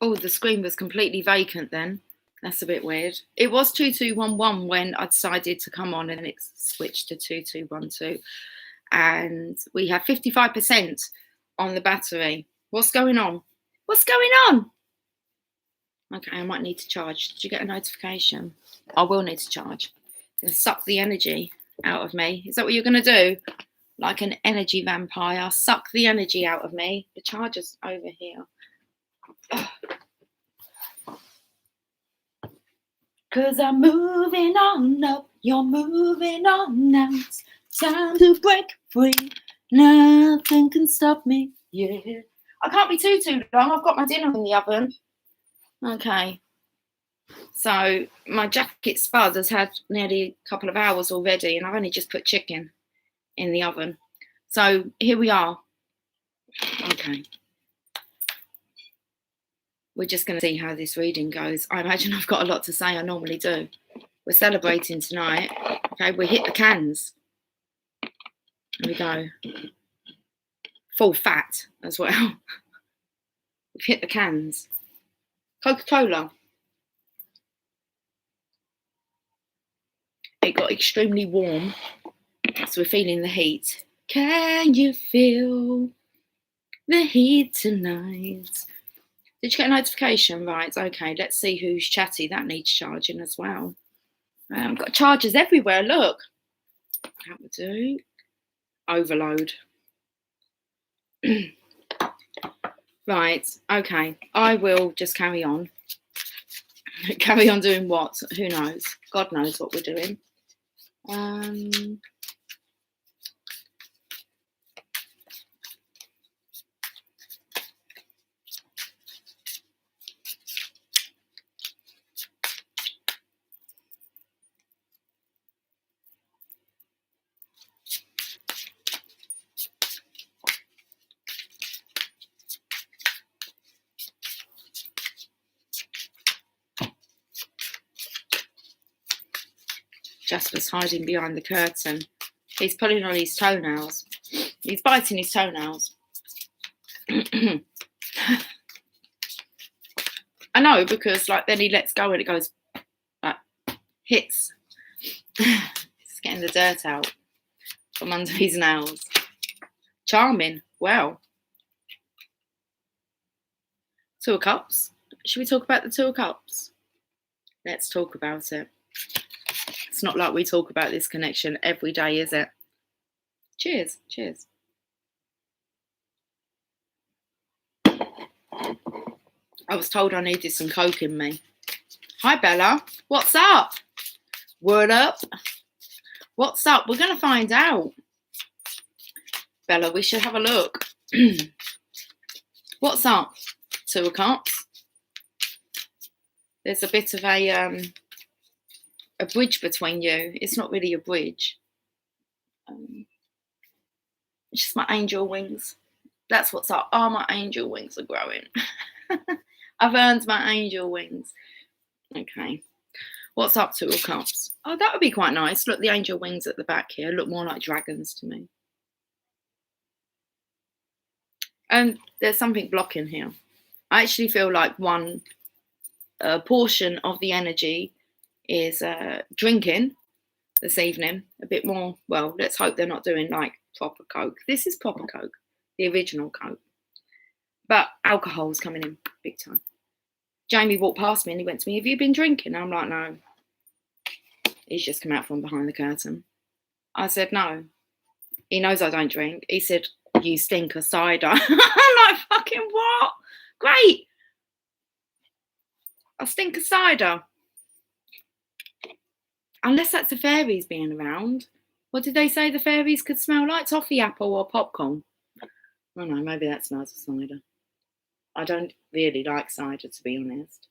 Oh, the screen was completely vacant then. That's a bit weird. It was 2211 when I decided to come on, and it switched to 2212. And we have 55% on the battery. What's going on? What's going on? Okay, I might need to charge. Did you get a notification? I will need to charge. It's going to suck the energy out of me. Is that what you're going to do? Like an energy vampire, suck the energy out of me. The charger's over here. Cause I'm moving on up, you're moving on now. It's time to break free. Nothing can stop me. Yeah. I can't be too long. I've got my dinner in the oven. Okay. So my jacket spud has had nearly a couple of hours already, and I've only just put chicken in the oven. So here we are. Okay. We're just going to see how this reading goes. I imagine I've got a lot to say. I normally do. We're celebrating tonight. Okay, we hit the cans. There we go. Full fat as well. We've hit the cans. Coca-Cola. It got extremely warm, so we're feeling the heat. Can you feel the heat tonight? Did you get a notification? Right, okay, let's see who's chatty. That needs charging as well. I've got chargers everywhere, look. That would do. Overload. Right, okay. I will just carry on. Carry on doing what? Who knows? God knows what we're doing. Jasper's hiding behind the curtain. He's pulling on his toenails. He's biting his toenails. I know, because like then he lets go and it goes like hits. It's getting the dirt out from under his nails. Charming. Well. Two of Cups. Should we talk about the Two of Cups? Let's talk about it. It's not like we talk about this connection every day, is it? Cheers. Cheers. I was told I needed some Coke in me. Hi, Bella. What's up? Word up. What's up? We're going to find out. Bella, we should have a look. What's up? Two of Cups. There's a bit of a bridge between you. It's not really a bridge. It's just my angel wings. That's what's up. Oh, my angel wings are growing. I've earned my angel wings. Okay. What's up, Two of Cups? Oh, that would be quite nice. Look, the angel wings at the back here look more like dragons to me. And there's something blocking here. I actually feel like one portion of the energy is drinking this evening. A bit more, well, let's hope they're not doing like proper Coke. This is proper Coke, the original Coke. But alcohol's coming in big time. Jamie walked past me and he went to me, have you been drinking? And I'm like, no. He's just come out from behind the curtain. I said, no. He knows I don't drink. He said, you stink of cider. I'm like, fucking what? Great. I stink of cider. Unless that's the fairies being around. What did they say the fairies could smell like? Toffee apple or popcorn? I don't know, maybe that smells of cider. I don't really like cider, to be honest.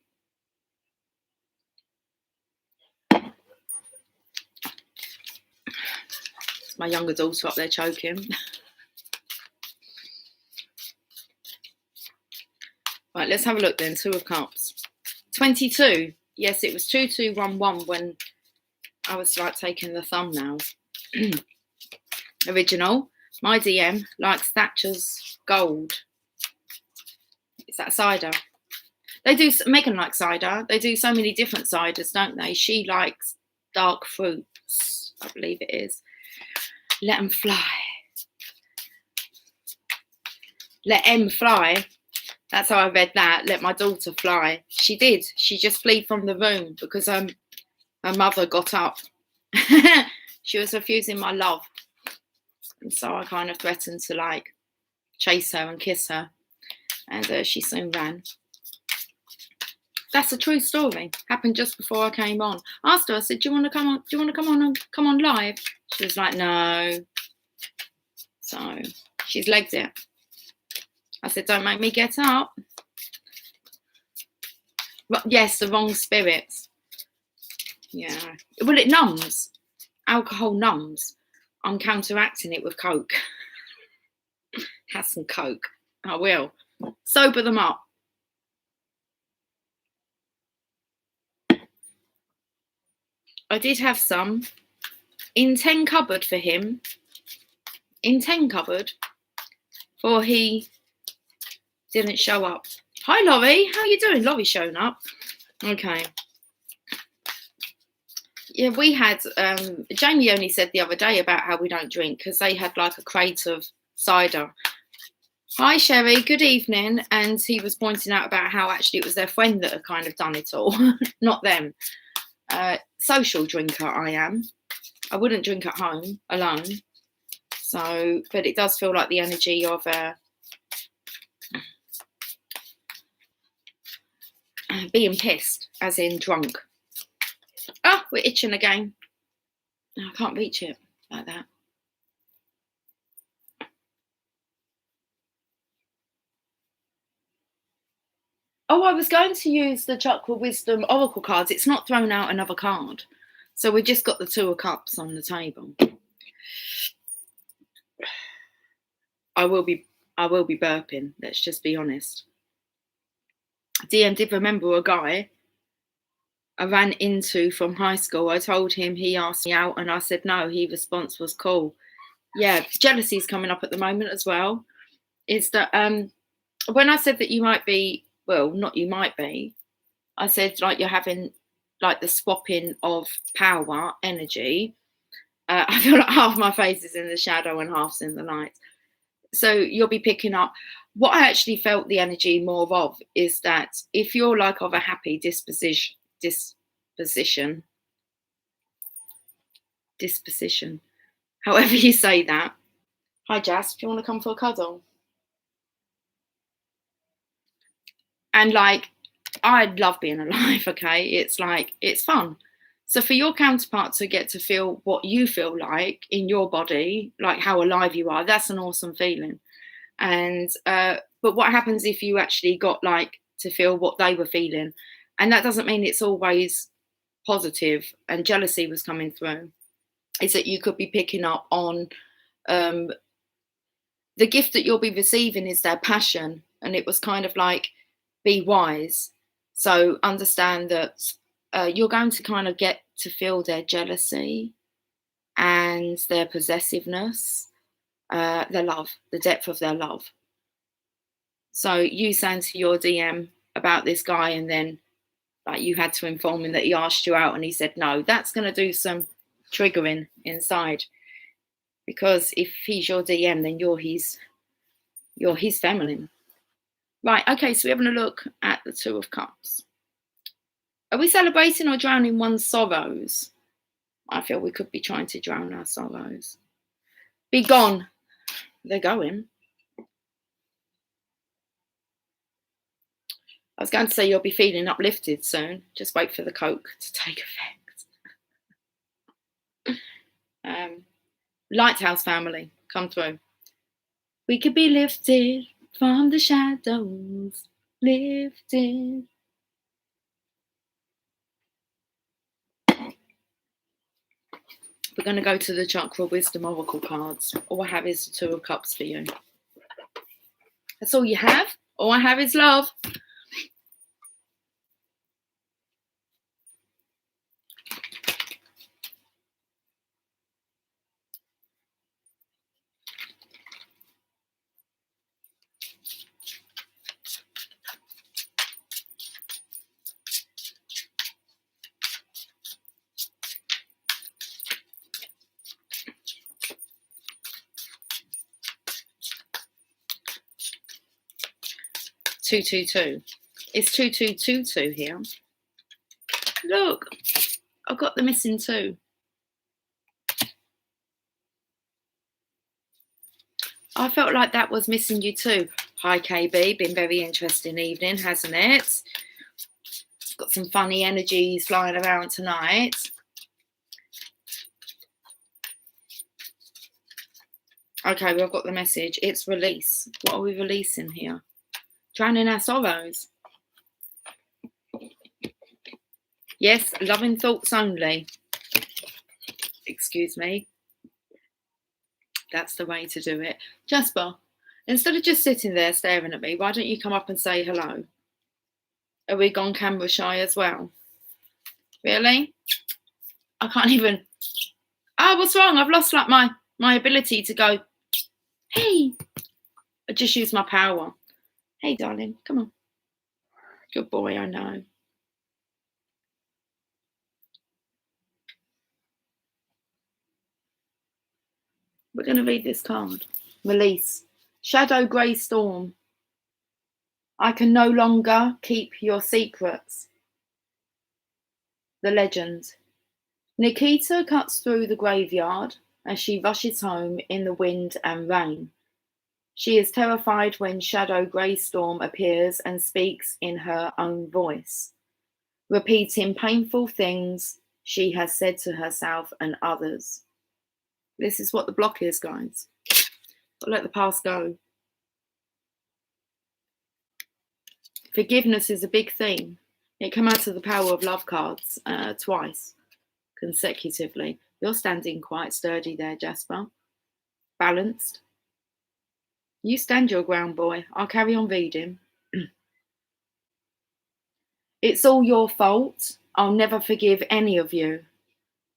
It's my younger daughter up there choking. Right, let's have a look then. Two of Cups. 22. Yes, it was 2211 when I was like taking the thumbnail. Original. My DM likes Thatcher's Gold. Is that cider? They do. Megan likes cider. They do so many different ciders, don't they? She likes dark fruits, I believe it is. Let them fly. Let M fly. That's how I read that. Let my daughter fly. She did. She just fled from the room because her mother got up. She was refusing my love. And so I kind of threatened to like chase her and kiss her. And she soon ran. That's a true story. Happened just before I came on. I asked her, I said, do you want to come on? Do you want to come on live? She was like, no. So she's legged it. I said, don't make me get up. But yes, the wrong spirits. Yeah. Well, it numbs. Alcohol numbs. I'm counteracting it with Coke. Have some Coke. I will. Sober them up. I did have some in 10 cupboard for him. In 10 cupboard. For he didn't show up. Hi, Laurie. How you doing? Laurie's shown up. Okay. Yeah, we had, Jamie only said the other day about how we don't drink because they had like a crate of cider. Hi, Sherry. Good evening. And he was pointing out about how actually it was their friend that had kind of done it all, not them. Social drinker I am. I wouldn't drink at home alone. So, but it does feel like the energy of being pissed, as in drunk. Oh, we're itching again. I can't reach it like that. Oh, I was going to use the Chakra Wisdom Oracle cards. It's not thrown out another card. So we just got the Two of Cups on the table. I will be burping. Let's just be honest. DM did remember a guy I ran into from high school. I told him, he asked me out and I said no. His response was cool. Yeah, jealousy is coming up at the moment as well. Is that when I said that you might be, well, not you might be, I said like you're having like the swapping of power, energy. I feel like half my face is in the shadow and half's in the light. So you'll be picking up. What I actually felt the energy more of is that if you're like of a happy disposition, however you say that. Hi, Jas, do you want to come for a cuddle? And like, I love being alive, okay? It's like, it's fun. So for your counterpart to get to feel what you feel like in your body, like how alive you are, that's an awesome feeling. And, but what happens if you actually got like to feel what they were feeling? And that doesn't mean it's always positive, and jealousy was coming through, is that you could be picking up on the gift that you'll be receiving is their passion. And it was kind of like, be wise. So understand that you're going to kind of get to feel their jealousy and their possessiveness, their love, the depth of their love. So you saying to your DM about this guy and then like you had to inform him that he asked you out and he said no, that's going to do some triggering inside. Because if he's your DM, then you're his feminine. Right, okay, so we're having a look at the Two of Cups. Are we celebrating or drowning one's sorrows? I feel we could be trying to drown our sorrows. Be gone. They're going. I was going to say you'll be feeling uplifted soon. Just wait for the Coke to take effect. Lighthouse family, come through. We could be lifted from the shadows, lifted. We're going to go to the Chakra Wisdom Oracle cards. All I have is the Two of Cups for you. That's all you have? All I have is love. 222. It's 2222 here. Look, I've got the missing 2. I felt like that was missing you too. Hi KB, been very interesting evening, hasn't it? Got some funny energies flying around tonight. Okay, we've got the message. It's release. What are we releasing here? Drowning our sorrows. Yes, loving thoughts only. Excuse me. That's the way to do it. Jasper, instead of just sitting there staring at me, why don't you come up and say hello? Are we gone camera shy as well? Really? I can't even... Oh, what's wrong? I've lost like my ability to go, hey. I just use my power. Hey, darling, come on. Good boy, I know. We're going to read this card. Release. Shadow grey storm. I can no longer keep your secrets. The legend. Nikita cuts through the graveyard as she rushes home in the wind and rain. She is terrified when Shadow Grey Storm appears and speaks in her own voice, repeating painful things she has said to herself and others. This is what the block is, guys. But let the past go. Forgiveness is a big thing. It came out of the Power of Love cards twice consecutively. You're standing quite sturdy there, Jasper. Balanced. You stand your ground, boy. I'll carry on reading. It's all your fault. I'll never forgive any of you.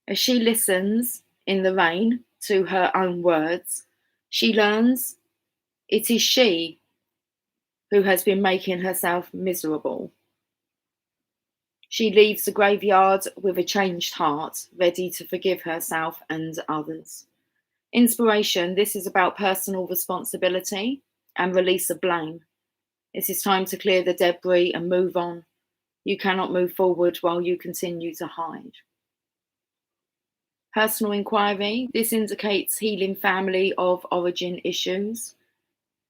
As she listens in the rain to her own words, she learns it is she who has been making herself miserable. She leaves the graveyard with a changed heart, ready to forgive herself and others. Inspiration, this is about personal responsibility and release of blame. It is time to clear the debris and move on. You cannot move forward while you continue to hide. Personal inquiry, this indicates healing family of origin issues.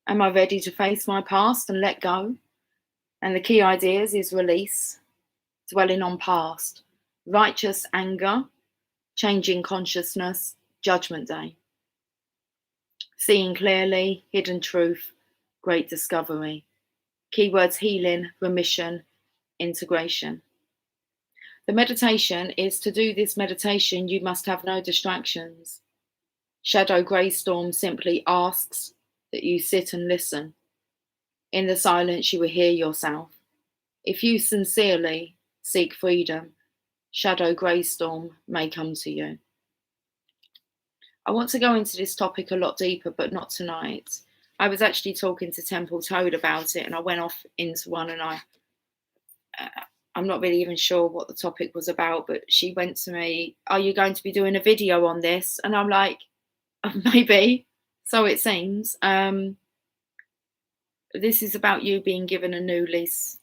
Am I ready to face my past and let go? And the key ideas is release, dwelling on past, righteous anger, changing consciousness, judgment day. Seeing clearly, hidden truth, great discovery. Keywords healing, remission, integration. The meditation is to do this meditation, you must have no distractions. Shadow Grey Storm simply asks that you sit and listen. In the silence, you will hear yourself. If you sincerely seek freedom, Shadow Grey Storm may come to you. I want to go into this topic a lot deeper, but not tonight. I was actually talking to Temple Toad about it, and I went off into one, and I'm not really even sure what the topic was about, but she went to me, are you going to be doing a video on this? And I'm like, maybe, so it seems. This is about you being given a new lease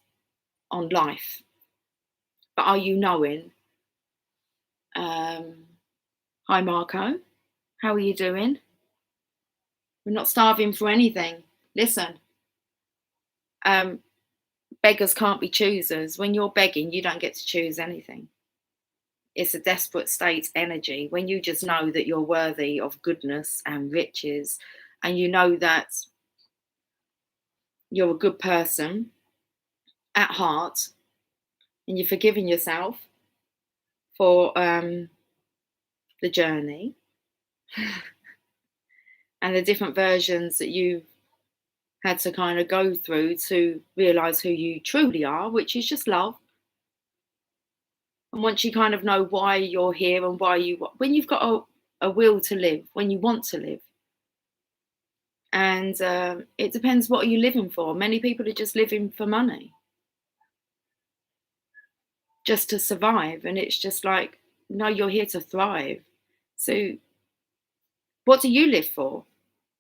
on life. But are you knowing? Hi, Marco. How are you doing? We're not starving for anything. Listen, beggars can't be choosers. When you're begging, you don't get to choose anything. It's a desperate state energy. When you just know that you're worthy of goodness and riches, and you know that you're a good person at heart, and you're forgiving yourself for the journey and the different versions that you've had to kind of go through to realize who you truly are, which is just love. And once you kind of know why you're here and when you've got a will to live, when you want to live, and it depends what are you living for. Many people are just living for money, just to survive. And it's just like, no, you're here to thrive. So what do you live for?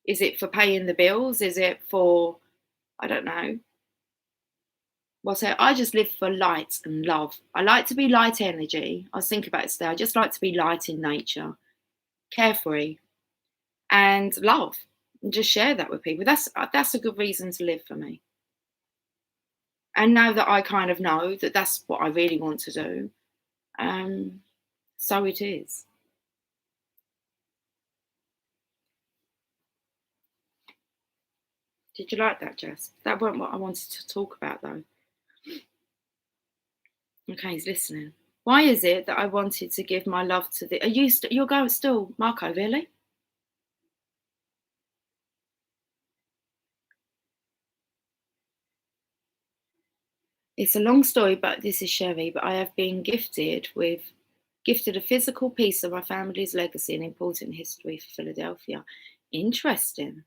Is it for paying the bills? Is it for, I don't know, I just live for light and love. I like to be light energy. I was thinking about it today. I just like to be light in nature, carefree, and love, and just share that with people. That's a good reason to live for me. And now that I kind of know that that's what I really want to do, so it is. Did you like that, Jess? That weren't what I wanted to talk about, though. Okay, he's listening. Why is it that I wanted to give my love to the? Are you? You're going still, Marco? Really? It's a long story, but this is Sherry. But I have been gifted a physical piece of my family's legacy and important history for Philadelphia. Interesting.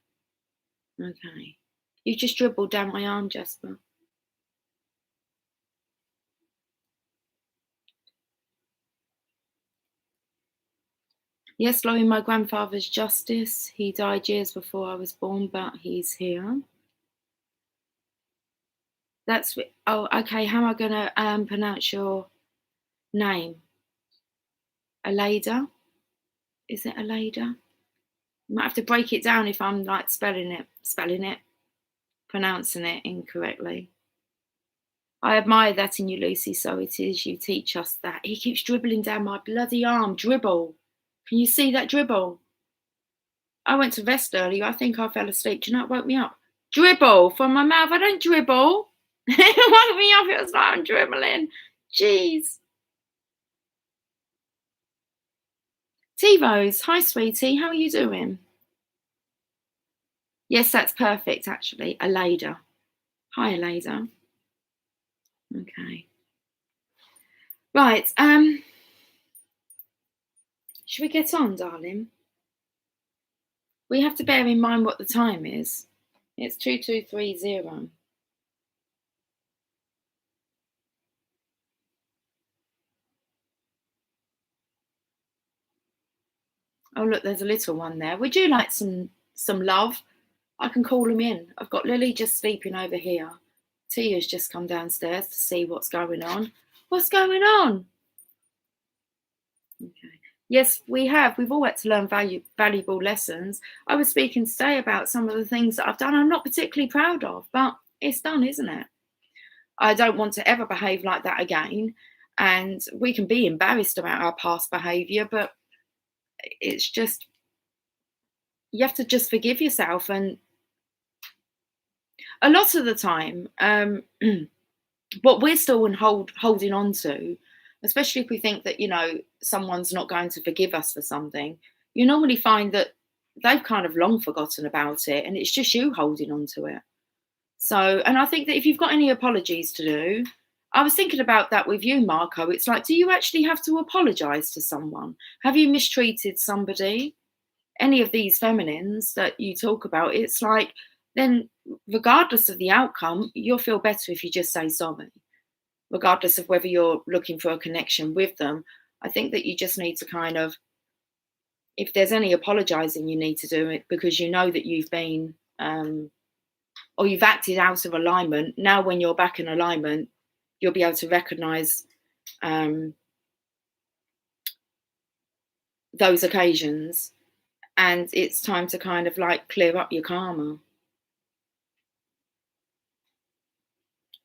Okay. You just dribbled down my arm, Jasper. Yes, Laurie, my grandfather's justice. He died years before I was born, but he's here. That's okay. How am I going to pronounce your name? Aleda? Is it Aleda? You might have to break it down if I'm like spelling it, pronouncing it incorrectly. I admire that in you, Lucy. So it is. You teach us that. He keeps dribbling down my bloody arm. Dribble. Can you see that dribble? I went to rest earlier. I think I fell asleep. Do you know what woke me up? Dribble from my mouth. I don't dribble. It woke me up. It was like I'm dribbling. Jeez. T-Rose. Hi, sweetie. How are you doing? Yes, that's perfect, actually. Aleda. Hi, Aleda. Okay. Right. Should we get on, darling? We have to bear in mind what the time is. It's 2230. Oh, look, there's a little one there. Would you like some love? I can call him in. I've got Lily just sleeping over here. Tia's just come downstairs to see what's going on. What's going on? Okay. Yes, we have. We've all had to learn valuable lessons. I was speaking today about some of the things that I've done I'm not particularly proud of, but it's done, isn't it? I don't want to ever behave like that again. And we can be embarrassed about our past behaviour, but it's just, you have to just forgive yourself. And a lot of the time, what we're still holding on to, especially if we think that, someone's not going to forgive us for something, you normally find that they've kind of long forgotten about it and it's just you holding on to it. So, and I think that if you've got any apologies to do, I was thinking about that with you, Marco. It's like, do you actually have to apologise to someone? Have you mistreated somebody? Any of these feminines that you talk about, it's like, then regardless of the outcome, you'll feel better if you just say sorry. Regardless of whether you're looking for a connection with them, I think that you just need to kind of, if there's any apologising you need to do it because you know that you've been, or you've acted out of alignment. Now, when you're back in alignment, you'll be able to recognise those occasions, and it's time to kind of like clear up your karma.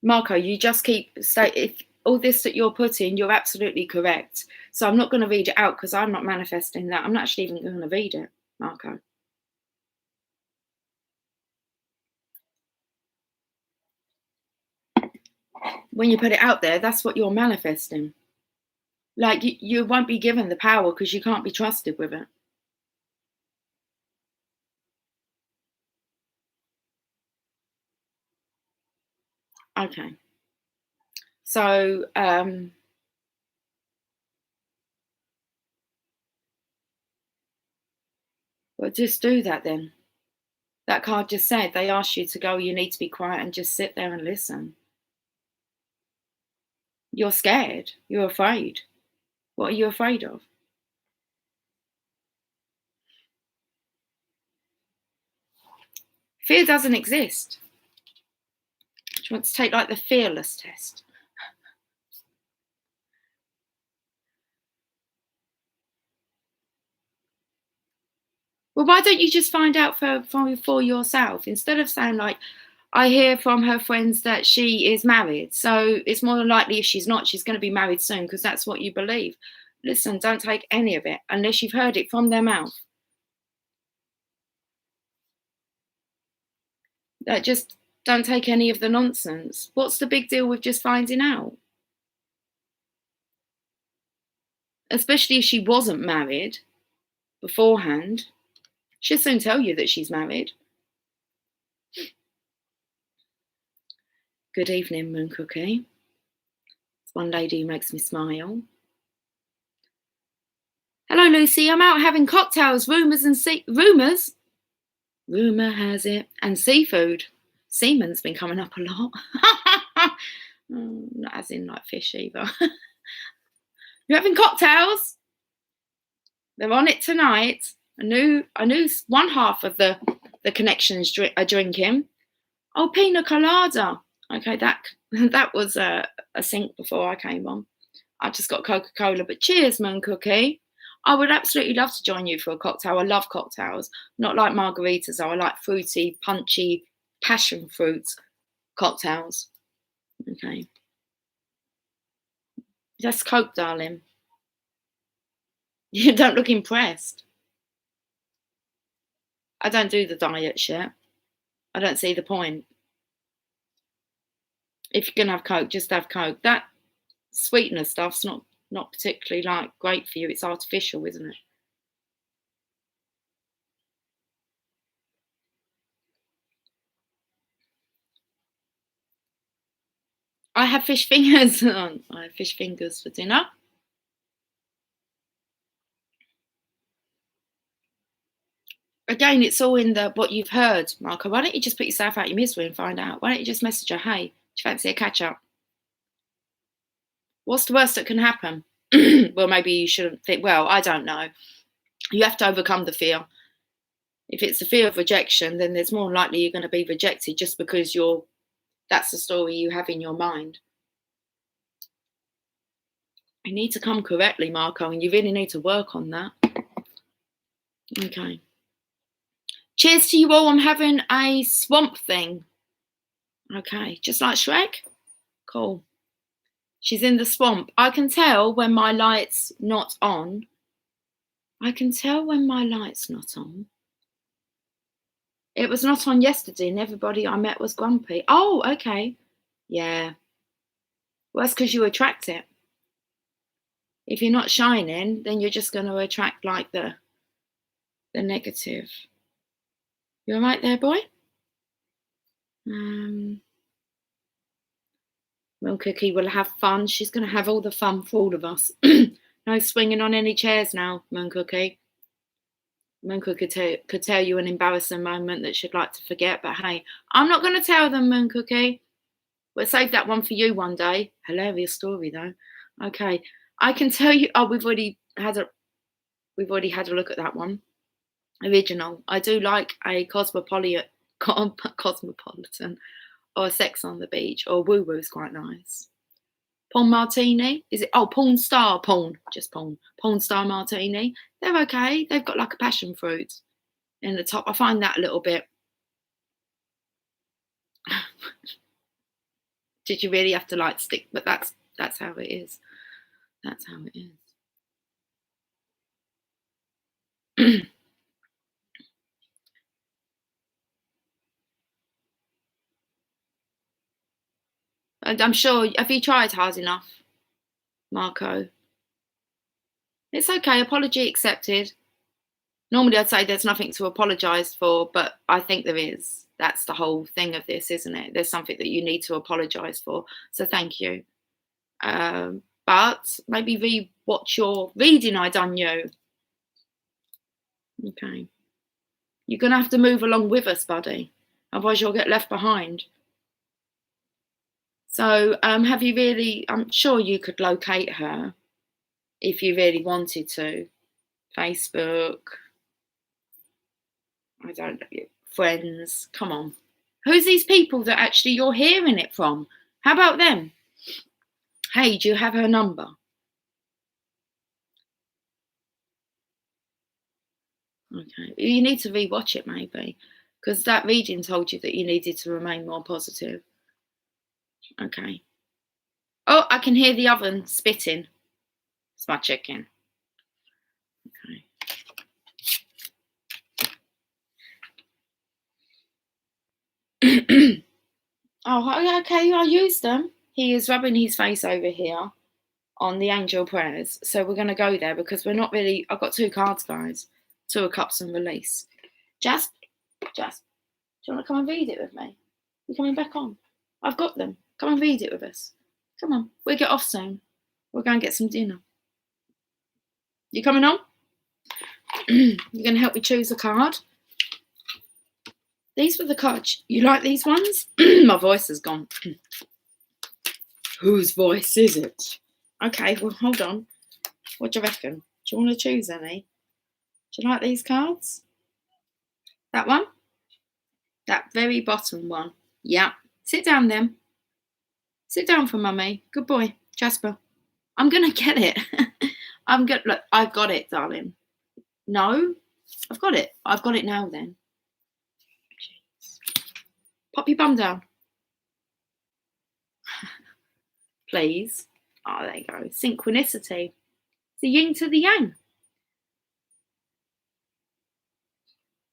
Marco, you just keep if all this that you're putting, you're absolutely correct. So I'm not going to read it out because I'm not manifesting that. I'm not actually even going to read it, Marco. When you put it out there, that's what you're manifesting. Like you won't be given the power because you can't be trusted with it. Okay. So, well, just do that then. That card just said they asked you to go, you need to be quiet and just sit there and listen. You're scared. You're afraid. What are you afraid of? Fear doesn't exist. She wants to take like the fearless test. Well, why don't you just find out for yourself instead of saying like, I hear from her friends that she is married. So it's more than likely if she's not, she's going to be married soon because that's what you believe. Listen, don't take any of it unless you've heard it from their mouth. Just don't take any of the nonsense. What's the big deal with just finding out? Especially if she wasn't married beforehand. She'll soon tell you that she's married. Good evening, Moon Cookie. It's one lady who makes me smile. Hello, Lucy. I'm out having cocktails, rumours. Rumour has it. And seafood. Seaman's been coming up a lot. Not as in like fish either. You're having cocktails? They're on it tonight. I knew one half of the connections are drinking. Oh, pina colada. Okay, that was a sink before I came on. I just got Coca-Cola, but cheers, Moon Cookie. I would absolutely love to join you for a cocktail. I love cocktails. Not like margaritas, though. I like fruity, punchy, passion fruit cocktails. Okay. That's Coke, darling. You don't look impressed. I don't do the diet shit. I don't see the point. If you're gonna have Coke, just have Coke. That sweetener stuff's not particularly like great for you. It's artificial, isn't it? I have fish fingers. I have fish fingers for dinner. Again, it's all in what you've heard, Marco. Why don't you just put yourself out your misery and find out? Why don't you just message her, hey, do you fancy a catch up? What's the worst that can happen? Well, maybe you shouldn't think, well, I don't know. You have to overcome the fear. If it's the fear of rejection, then there's more likely you're going to be rejected just because that's the story you have in your mind. You need to come correctly, Marco, and you really need to work on that. Okay. Cheers to you all. I'm having a swamp thing. Okay, just like Shrek. Cool. She's in the swamp. I can tell when my light's not on. It was not on yesterday and everybody I met was grumpy. Oh, okay. Yeah. Well, that's because you attract it. If you're not shining, then you're just going to attract like the negative. You all right there, boy? Moon Cookie will have fun. She's going to have all the fun for all of us. No swinging on any chairs now, Moon Cookie. Moon Cookie could tell you an embarrassing moment that she'd like to forget, but hey, I'm not going to tell them, Moon Cookie. We'll save that one for you one day. Hilarious story, though. Okay, I can tell you. Oh, we've already had a look at that one. Original. I do like a cosmopolitan or a Sex on the Beach or Woo Woo's quite nice. Porn martini, is it? Oh, porn star martini. They're okay. They've got like a passion fruit in the top. I find that a little bit. Did you really have to like stick? But that's how it is. That's how it is. And I'm sure. Have you tried hard enough, Marco? It's okay. Apology accepted. Normally I'd say there's nothing to apologise for, but I think there is. That's the whole thing of this, isn't it? There's something that you need to apologise for. So thank you. But maybe re-watch your reading I done you. Okay. You're going to have to move along with us, buddy. Otherwise you'll get left behind. So have you really, I'm sure you could locate her if you really wanted to. Facebook, I don't know, friends, come on. Who's these people that actually you're hearing it from? How about them? Hey, do you have her number? Okay, you need to rewatch it maybe, because that reading told you that you needed to remain more positive. Okay. Oh, I can hear the oven spitting. It's my chicken. Okay. Oh, okay, I used them. He is rubbing his face over here on the angel prayers. So we're going to go there because we're not really... I've got 2 cards, guys. 2 of Cups and Release. Just, do you want to come and read it with me? You're coming back on. I've got them. Come and read it with us. Come on, we'll get off soon. We'll go and get some dinner. You coming on? You're going to help me choose a card? These were the cards. You like these ones? My voice has gone. Whose voice is it? Okay, well, hold on. What do you reckon? Do you want to choose any? Do you like these cards? That one? That very bottom one. Yeah. Sit down then. Sit down for mummy. Good boy, Jasper. I'm going to get it. Look, I've got it, darling. No, I've got it. I've got it now then. Jeez. Pop your bum down. Please. Oh, there you go. Synchronicity. The yin to the yang.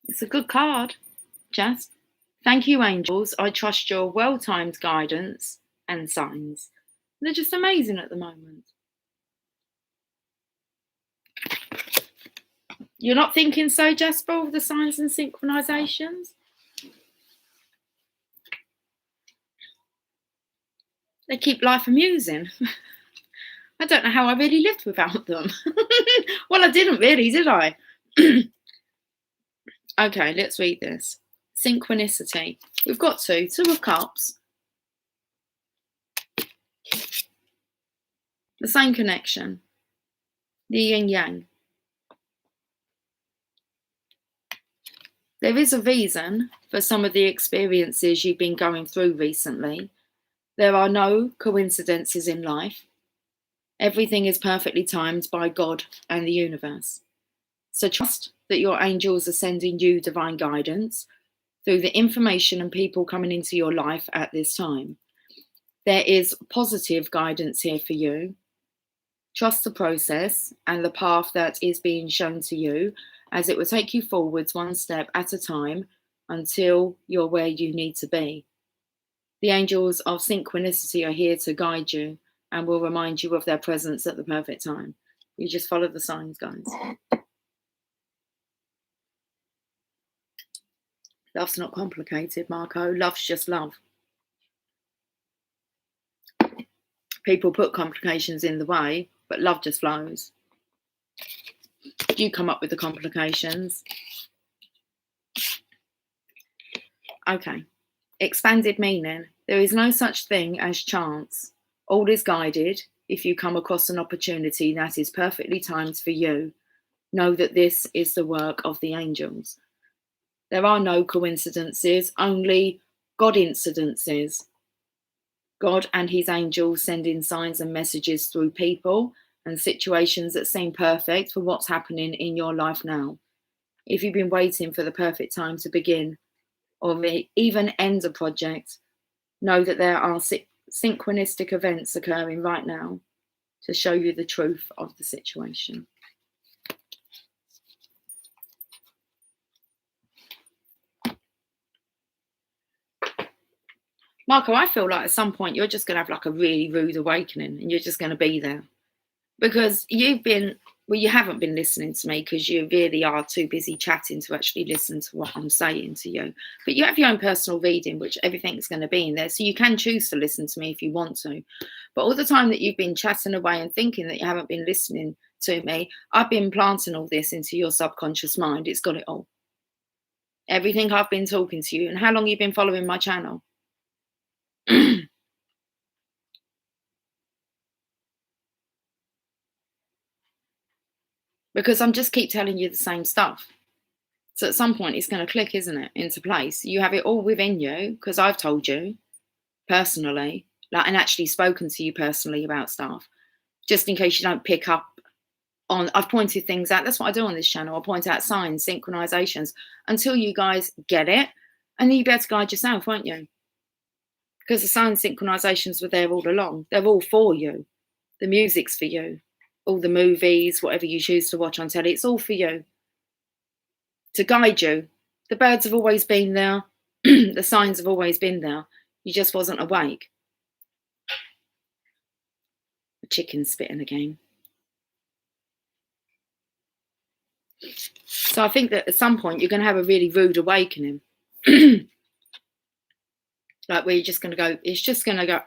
It's a good card, Jas. Thank you, angels. I trust your well-timed guidance and signs. They're just amazing at the moment. You're not thinking so, Jasper, of the signs and synchronizations? They keep life amusing. I don't know how I really lived without them. Well, I didn't really, did I? Okay, let's read this. Synchronicity. We've got 2 of Cups. The same connection. The yin yang. There is a reason for some of the experiences you've been going through recently. There are no coincidences in life. Everything is perfectly timed by God and the universe. So trust that your angels are sending you divine guidance through the information and people coming into your life at this time. There is positive guidance here for you. Trust the process and the path that is being shown to you, as it will take you forwards one step at a time until you're where you need to be. The angels of synchronicity are here to guide you and will remind you of their presence at the perfect time. You just follow the signs, guys. Love's not complicated, Marco. Love's just love. People put complications in the way, but love just flows. You come up with the complications. Okay. Expanded meaning. There is no such thing as chance. All is guided. If you come across an opportunity that is perfectly timed for you, know that this is the work of the angels. There are no coincidences, only God-incidences. God and his angels send in signs and messages through people and situations that seem perfect for what's happening in your life now. If you've been waiting for the perfect time to begin or even end a project, know that there are synchronistic events occurring right now to show you the truth of the situation. Marco, I feel like at some point you're just going to have like a really rude awakening and you're just going to be there. Because you haven't been listening to me because you really are too busy chatting to actually listen to what I'm saying to you. But you have your own personal reading, which everything's going to be in there. So you can choose to listen to me if you want to. But all the time that you've been chatting away and thinking that you haven't been listening to me, I've been planting all this into your subconscious mind. It's got it all. Everything I've been talking to you. And how long you've been following my channel? Because I'm just keep telling you the same stuff. So at some point it's going to click, isn't it, into place. You have it all within you, because I've told you personally, and actually spoken to you personally about stuff, just in case you don't pick up on. I've pointed things out. That's what I do on this channel. I point out signs, synchronizations, until you guys get it, and then you'll be able to guide yourself, won't you? Because the signs, synchronizations were there all along. They're all for you. The music's for you. All the movies, whatever you choose to watch on telly, it's all for you. To guide you. The birds have always been there. The signs have always been there. You just wasn't awake. The chicken's spitting again. So I think that at some point you're going to have a really rude awakening. Like where you're just going to go, it's just going to go,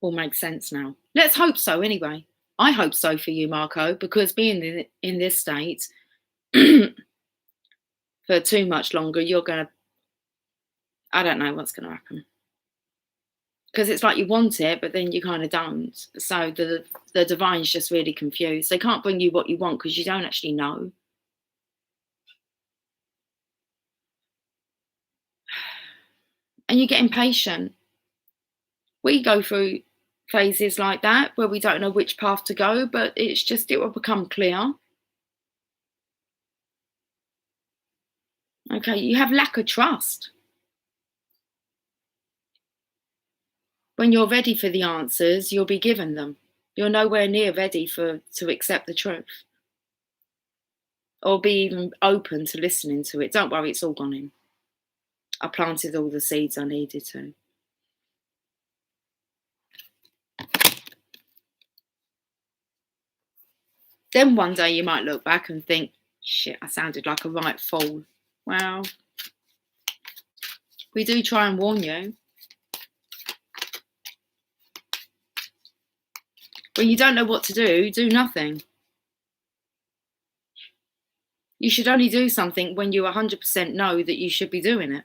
all makes sense now. Let's hope so anyway. I hope so for you, Marco, because being in this state for too much longer, you're going to, I don't know what's going to happen. Because it's like you want it, but then you kind of don't. So the divine's just really confused. They can't bring you what you want because you don't actually know. And you get impatient. We go through phases like that where we don't know which path to go, but it's just, it will become clear. Okay, you have lack of trust. When you're ready for the answers, you'll be given them. You're nowhere near ready to accept the truth. Or be even open to listening to it. Don't worry, it's all gone in. I planted all the seeds I needed to. Then one day you might look back and think, shit, I sounded like a right fool. Well, we do try and warn you. When you don't know what to do nothing. You should only do something when you 100% know that you should be doing it.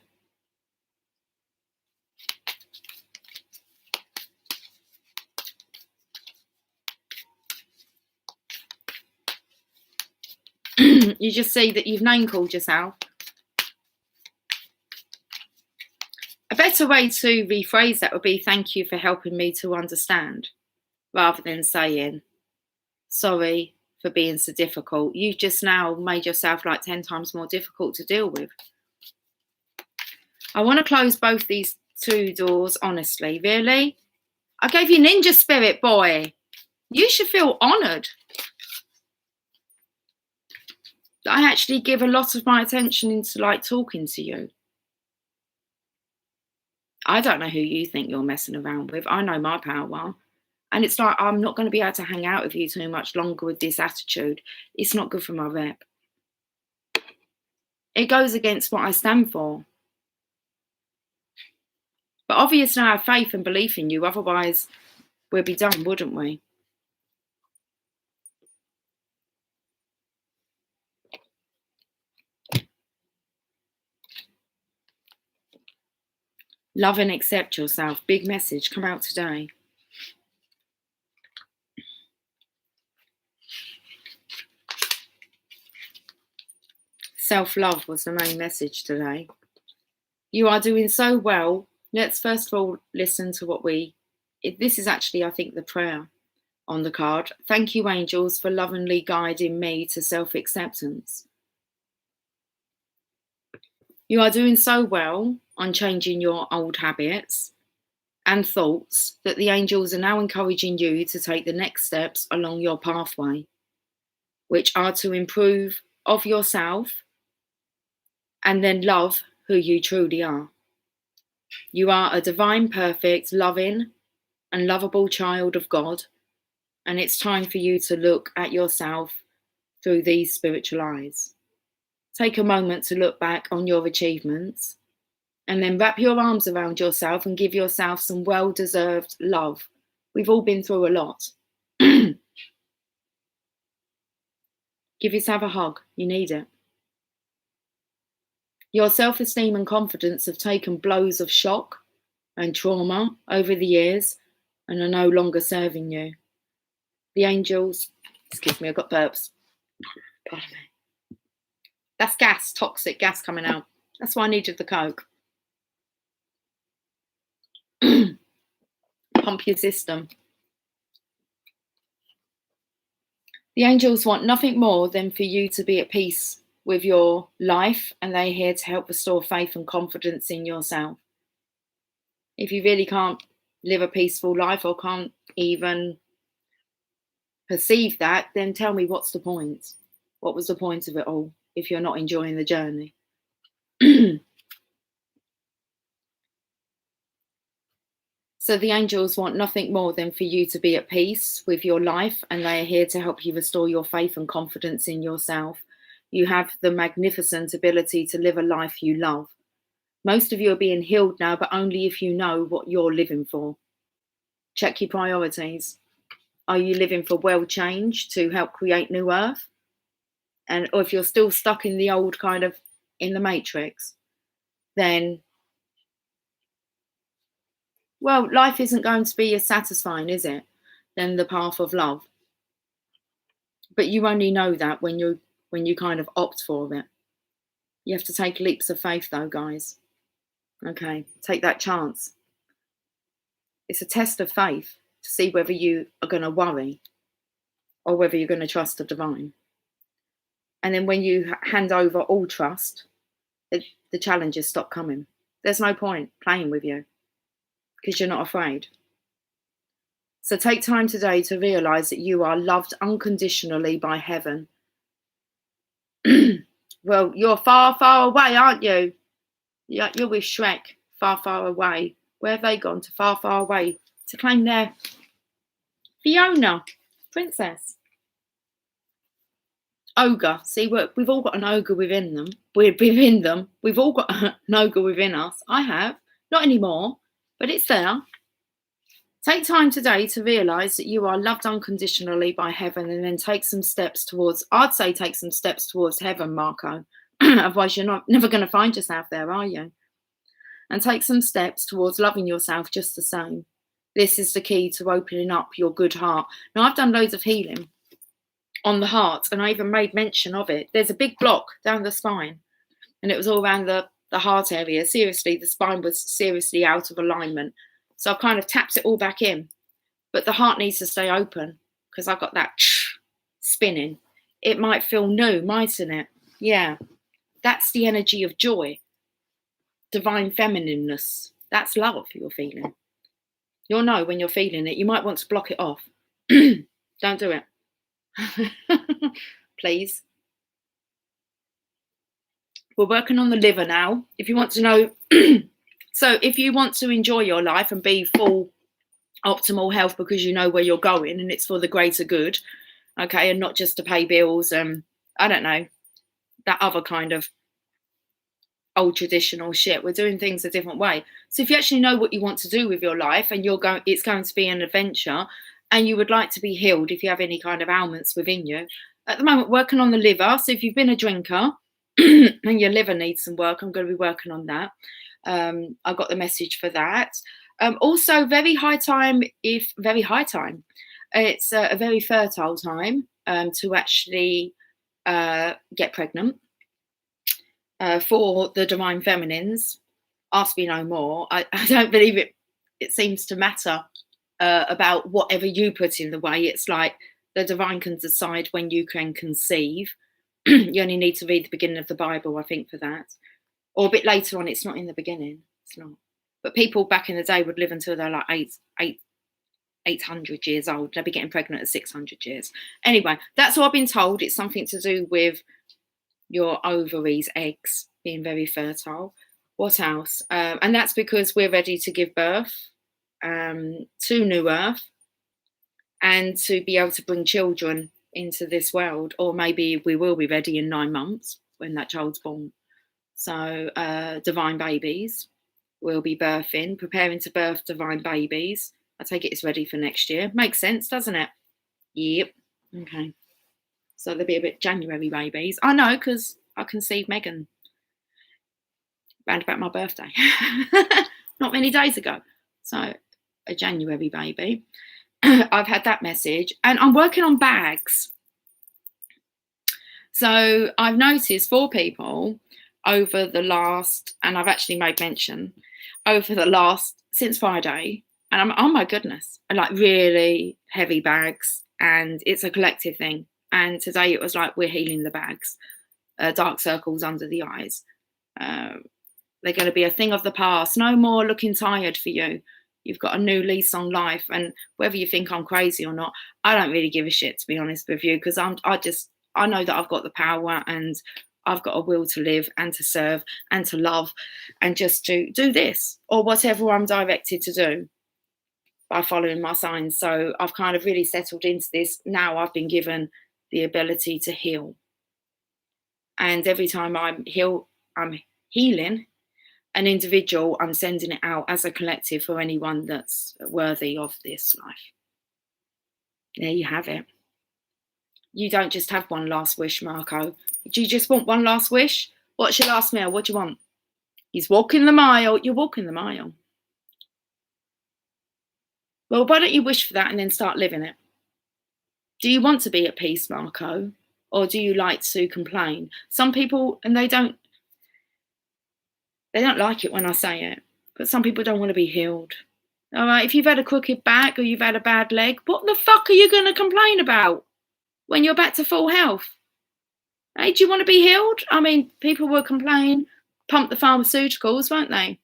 You just see that you've name called yourself. A better way to rephrase that would be, thank you for helping me to understand, rather than saying, sorry for being so difficult. You've just now made yourself like 10 times more difficult to deal with. I want to close both these two doors, honestly. Really? I gave you ninja spirit, boy. You should feel honoured. I actually give a lot of my attention into like talking to you. I don't know who you think you're messing around with. I know my power. And it's like, I'm not going to be able to hang out with you too much longer with this attitude. It's not good for my rep. It goes against what I stand for. But obviously I have faith and belief in you. Otherwise we'd be done, wouldn't we? Love and accept yourself. Big message. Come out today. Self-love was the main message today. You are doing so well. Let's first of all listen to this is actually, I think, the prayer on the card. Thank you, angels, for lovingly guiding me to self-acceptance. You are doing so well on changing your old habits and thoughts that the angels are now encouraging you to take the next steps along your pathway, which are to improve of yourself and then love who you truly are. You are a divine, perfect, loving and lovable child of God, and it's time for you to look at yourself through these spiritual eyes. Take a moment to look back on your achievements and then wrap your arms around yourself and give yourself some well-deserved love. We've all been through a lot. Give yourself a hug. You need it. Your self-esteem and confidence have taken blows of shock and trauma over the years and are no longer serving you. The angels, excuse me, I've got burps. Pardon me. That's gas, toxic gas coming out. That's why I needed the Coke. Pump your system. The angels want nothing more than for you to be at peace with your life, and they're here to help restore faith and confidence in yourself. If you really can't live a peaceful life or can't even perceive that, then tell me, what's the point? What was the point of it all if you're not enjoying the journey? So the angels want nothing more than for you to be at peace with your life, and they are here to help you restore your faith and confidence in yourself. You have the magnificent ability to live a life you love. Most of you are being healed now, but only if you know what you're living for. Check your priorities. Are you living for world change to help create new earth? Or if you're still stuck in the old kind of, in the matrix, then, well, life isn't going to be as satisfying, is it, than the path of love? But you only know that when you kind of opt for it. You have to take leaps of faith, though, guys. Okay, take that chance. It's a test of faith to see whether you are going to worry or whether you're going to trust the divine. And then when you hand over all trust, the challenges stop coming. There's no point playing with you because you're not afraid. So take time today to realize that you are loved unconditionally by heaven. Well, you're far, far away, aren't you? You're with Shrek, far, far away. Where have they gone? To far, far away to claim their Fiona, princess. Ogre. See, we've all got an ogre within them. We've all got an ogre within us. I have. Not anymore, but it's there. Take time today to realise that you are loved unconditionally by heaven, and then take some steps towards, I'd say take some steps towards heaven, Marco. Otherwise you're never going to find yourself there, are you? And take some steps towards loving yourself just the same. This is the key to opening up your good heart. Now, I've done loads of healing on the heart, and I even made mention of it. There's a big block down the spine, and it was all around the heart area. Seriously, the spine was seriously out of alignment. So I've kind of tapped it all back in. But the heart needs to stay open because I've got that spinning. It might feel new, mightn't it? Yeah. That's the energy of joy. Divine feminineness. That's love you're feeling. You'll know when you're feeling it. You might want to block it off. Don't do it. Please. We're working on the liver now. If you want to know... So if you want to enjoy your life and be full optimal health because you know where you're going and it's for the greater good, okay, and not just to pay bills, I don't know, that other kind of old traditional shit. We're doing things a different way. So if you actually know what you want to do with your life and it's going to be an adventure and you would like to be healed if you have any kind of ailments within you, at the moment working on the liver. So if you've been a drinker and your liver needs some work, I'm going to be working on that. I got the message for that. Also, very high time. It's a very fertile time to actually get pregnant for the divine feminines. Ask me no more. I don't believe it. It seems to matter about whatever you put in the way. It's like the divine can decide when you can conceive. You only need to read the beginning of the Bible, I think, for that. Or a bit later on, it's not in the beginning. It's not. But people back in the day would live until they're like 800 years old. They'd be getting pregnant at 600 years. Anyway, that's what I've been told. It's something to do with your ovaries, eggs being very fertile. What else? And that's because we're ready to give birth to New Earth and to be able to bring children into this world. Or maybe we will be ready in 9 months when that child's born. So divine babies will be birthing, preparing to birth divine babies. I take it it's ready for next year. Makes sense, doesn't it? Yep. Okay. So there'll be a bit January babies. I know, because I conceived Megan round about my birthday. Not many days ago. So a January baby. I've had that message. And I'm working on bags. So I've noticed 4 people over the last, and I've actually made mention, over the last, since Friday, and I'm, oh my goodness, like really heavy bags, and it's a collective thing. And today it was like, we're healing the bags, dark circles under the eyes. They're going to be a thing of the past. No more looking tired for you. You've got a new lease on life. And whether you think I'm crazy or not, I don't really give a shit, to be honest with you, because I know that I've got the power, and I've got a will to live and to serve and to love, and just to do this or whatever I'm directed to do by following my signs. So I've kind of really settled into this. Now I've been given the ability to heal. And every time I'm healing an individual, I'm sending it out as a collective for anyone that's worthy of this life. There you have it. You don't just have one last wish, Marco. Do you just want one last wish? What's your last meal? What do you want? He's walking the mile. You're walking the mile. Well, why don't you wish for that and then start living it? Do you want to be at peace, Marco? Or do you like to complain? Some people, and they don't like it when I say it, but some people don't want to be healed. All right, if you've had a crooked back or you've had a bad leg, what the fuck are you going to complain about when you're back to full health? Hey, do you want to be healed? I mean, people will complain, pump the pharmaceuticals, won't they?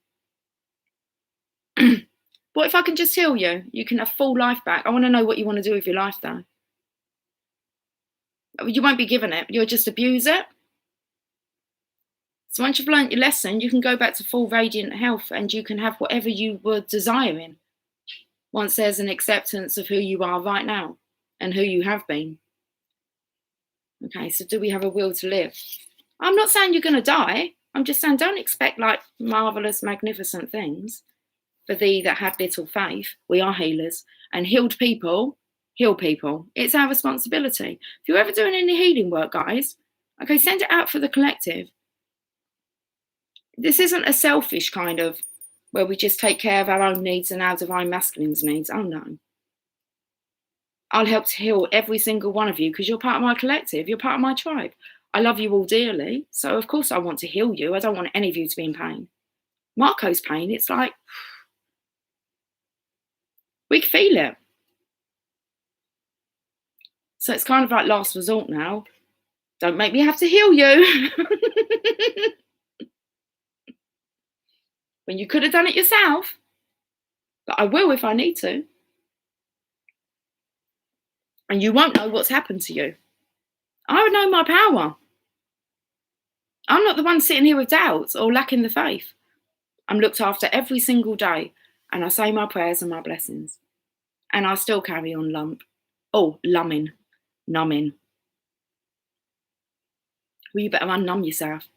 What if I can just heal you? You can have full life back. I want to know what you want to do with your life, though. You won't be given it. You'll just abuse it. So once you've learnt your lesson, you can go back to full radiant health, and you can have whatever you were desiring once there's an acceptance of who you are right now and who you have been. Okay, so do we have a will to live? I'm not saying you're going to die. I'm just saying don't expect like marvellous, magnificent things. For thee that had little faith, we are healers, and healed people heal people. It's our responsibility. If you're ever doing any healing work, guys, okay, send it out for the collective. This isn't a selfish kind of where we just take care of our own needs and our divine masculine's needs. Oh no. I'll help to heal every single one of you because you're part of my collective. You're part of my tribe. I love you all dearly. So of course I want to heal you. I don't want any of you to be in pain. Marco's pain, it's like, we can feel it. So it's kind of like last resort now. Don't make me have to heal you. When you could have done it yourself. But I will if I need to. And you won't know what's happened to you. I would know my power. I'm not the one sitting here with doubts or lacking the faith. I'm looked after every single day. And I say my prayers and my blessings. And I still carry on numbing. Well, you better unnumb yourself.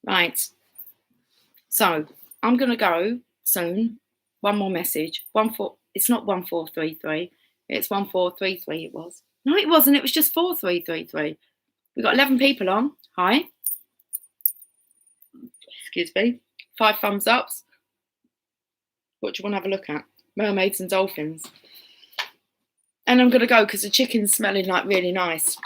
Right. So I'm going to go soon. One more message. It's not 1433. It's 1433 it was. No, it wasn't. It was just 4333. We've got 11 people on. Hi. Excuse me. 5 thumbs ups. What do you want to have a look at? Mermaids and dolphins. And I'm going to go because the chicken's smelling like really nice.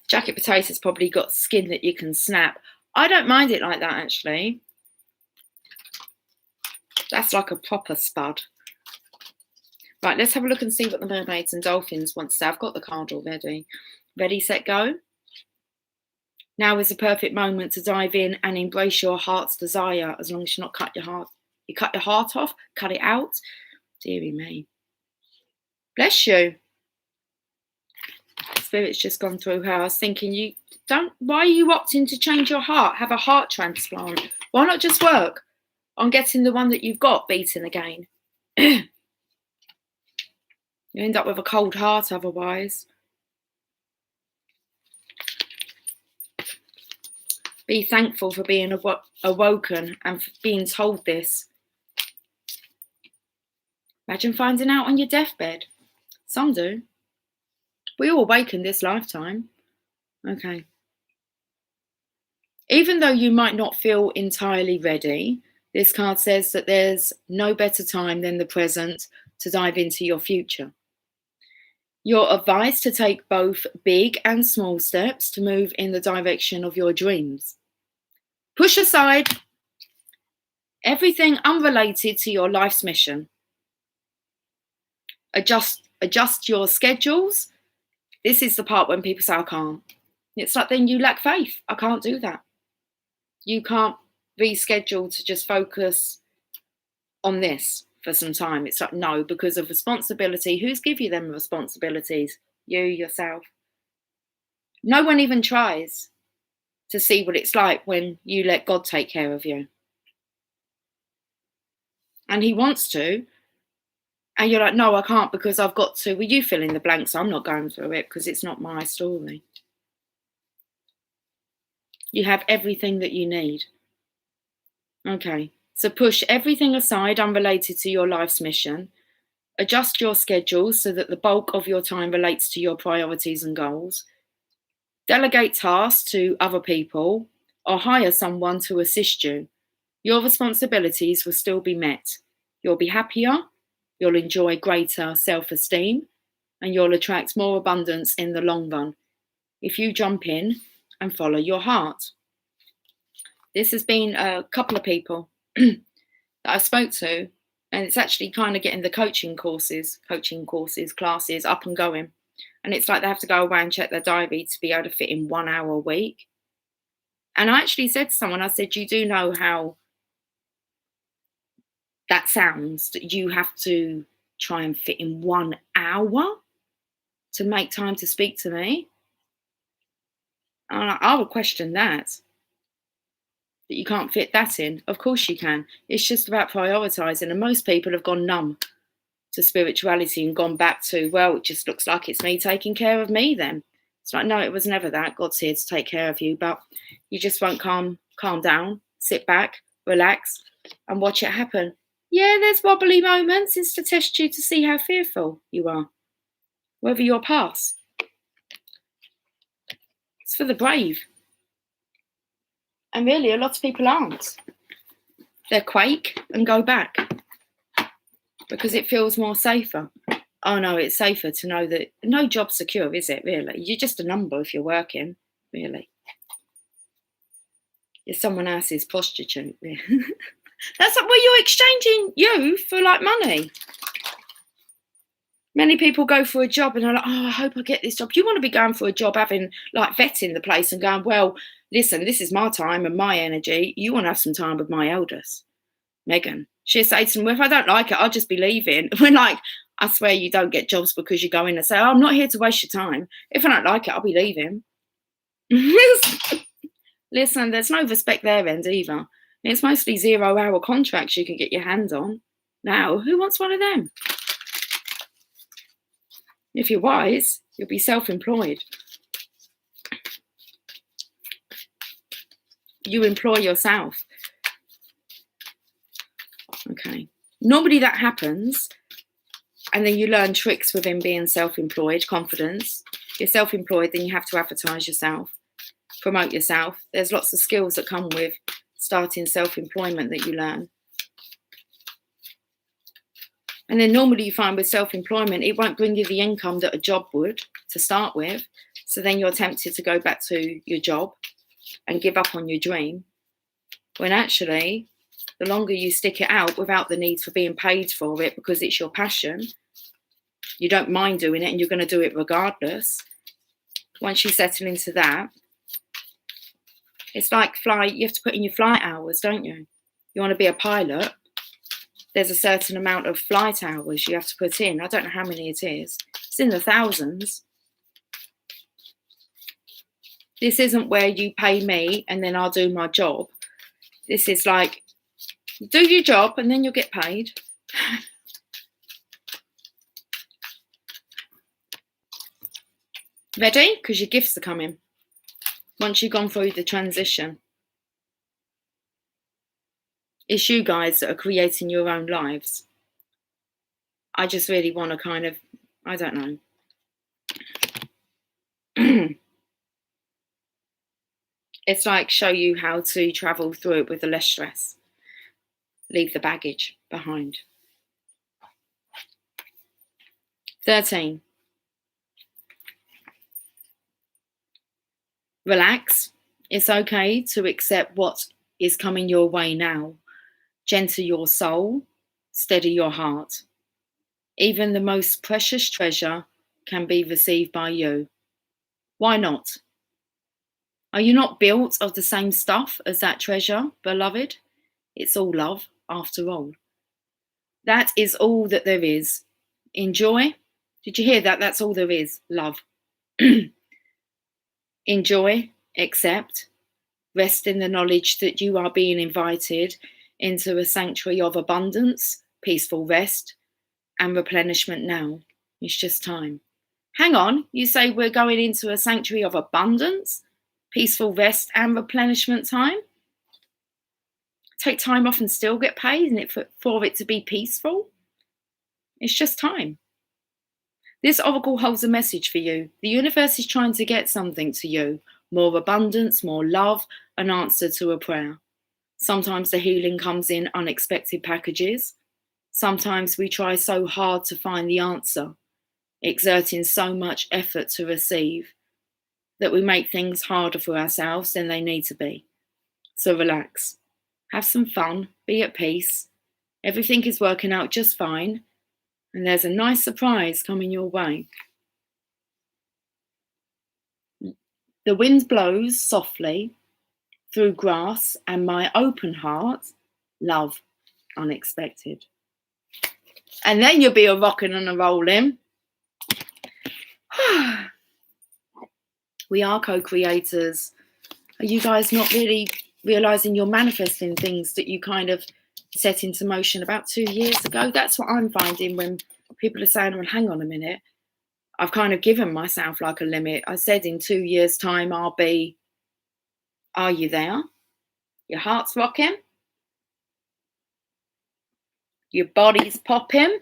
Jacket potatoes probably got skin that you can snap. I don't mind it like that, actually. That's like a proper spud. Right, let's have a look and see what the mermaids and dolphins want to say. I've got the card already. Ready, set, go. Now is the perfect moment to dive in and embrace your heart's desire, as long as you not cut your heart. You cut your heart off, cut it out. Dearie me. Bless you. Spirit's just gone through her. I was thinking, why are you opting to change your heart? Have a heart transplant. Why not just work on getting the one that you've got beaten again? You end up with a cold heart otherwise. Be thankful for being awoken and for being told this. Imagine finding out on your deathbed. Some do. We all awaken this lifetime. Okay. Even though you might not feel entirely ready, This card says that there's no better time than the present to dive into your future. You're advised to take both big and small steps to move in the direction of your dreams. Push aside everything unrelated to your life's mission. Adjust your schedules. This is the part when people say, I can't. It's like, then you lack faith. I can't do that. You can't reschedule to just focus on this for some time. It's like, no, because of responsibility. Who's give you them responsibilities? You, yourself. No one even tries to see what it's like when you let God take care of you. And he wants to. And you're like, no, I can't because I've got to. Well, you fill in the blanks. I'm not going through it because it's not my story. You have everything that you need. Okay, so push everything aside unrelated to your life's mission. Adjust your schedule so that the bulk of your time relates to your priorities and goals. Delegate tasks to other people or hire someone to assist you. Your responsibilities will still be met. You'll be happier, you'll enjoy greater self-esteem, and you'll attract more abundance in the long run if you jump in and follow your heart. This has been a couple of people that I spoke to, and it's actually kind of getting the coaching courses, classes up and going. And it's like they have to go away and check their diary to be able to fit in 1 hour a week. And I actually said to someone, I said, you do know how that sounds, that you have to try and fit in 1 hour to make time to speak to me? And I would question that you can't fit that in. Of course you can. It's just about prioritizing. And most people have gone numb to spirituality and gone back to, well, it just looks like it's me taking care of me then. It's like, no, it was never that. God's here to take care of you, but you just won't calm down, sit back, relax, and watch it happen. Yeah, there's wobbly moments. It's to test you to see how fearful you are, whether you'll pass. It's for the brave. And really, a lot of people aren't. They quake and go back because it feels more safer. Oh no, it's safer to know that no job's secure, is it, really? You're just a number if you're working, really. You're someone else's prostitute. That's like, well, you're exchanging you for like money. Many people go for a job and they're like, oh, I hope I get this job. You want to be going for a job having like vetting the place and going, well, listen, this is my time and my energy. You want to have some time with my eldest, Megan. She'll say to them, well, if I don't like it, I'll just be leaving. We're like, I swear you don't get jobs because you go in and say, oh, I'm not here to waste your time. If I don't like it, I'll be leaving. Listen, there's no respect there end either. It's mostly 0-hour contracts you can get your hands on. Now, who wants one of them? If you're wise, you'll be self-employed. You employ yourself. Okay. Normally that happens, and then you learn tricks within being self-employed, confidence. If you're self-employed, then you have to advertise yourself, promote yourself. There's lots of skills that come with starting self-employment that you learn. And then normally you find with self-employment, it won't bring you the income that a job would to start with. So then you're tempted to go back to your job and give up on your dream. When actually, the longer you stick it out without the need for being paid for it because it's your passion, you don't mind doing it and you're going to do it regardless. Once you settle into that, it's like you have to put in your flight hours, don't you? You want to be a pilot, there's a certain amount of flight hours you have to put in. I don't know how many it is. It's in the thousands. This isn't where you pay me and then I'll do my job. This is like, do your job and then you'll get paid. Ready? Because your gifts are coming. Once you've gone through the transition. It's you guys that are creating your own lives. I just really want to kind of, I don't know. It's like show you how to travel through it with less stress. Leave the baggage behind. 13. Relax. It's okay to accept what is coming your way now. Gentle your soul, steady your heart. Even the most precious treasure can be received by you. Why not? Are you not built of the same stuff as that treasure, beloved? It's all love, after all. That is all that there is. Enjoy. Did you hear that? That's all there is. Love. Enjoy, accept, rest in the knowledge that you are being invited into a sanctuary of abundance, peaceful rest, and replenishment now. It's just time. Hang on, you say we're going into a sanctuary of abundance, peaceful rest, and replenishment time? Take time off and still get paid, isn't it, for it to be peaceful? It's just time. This oracle holds a message for you. The universe is trying to get something to you. More abundance, more love, an answer to a prayer. Sometimes the healing comes in unexpected packages. Sometimes we try so hard to find the answer, exerting so much effort to receive, that we make things harder for ourselves than they need to be. So relax. Have some fun. Be at peace. Everything is working out just fine. And there's a nice surprise coming your way. The wind blows softly through grass, and my open heart, love unexpected. And then you'll be a rocking and a rolling. We are co-creators. Are you guys not really realizing you're manifesting things that you kind of set into motion about 2 years ago? That's what I'm finding when people are saying, well, hang on a minute. I've kind of given myself like a limit. I said in 2 years' time, I'll be, are you there? Your heart's rocking. Your body's popping.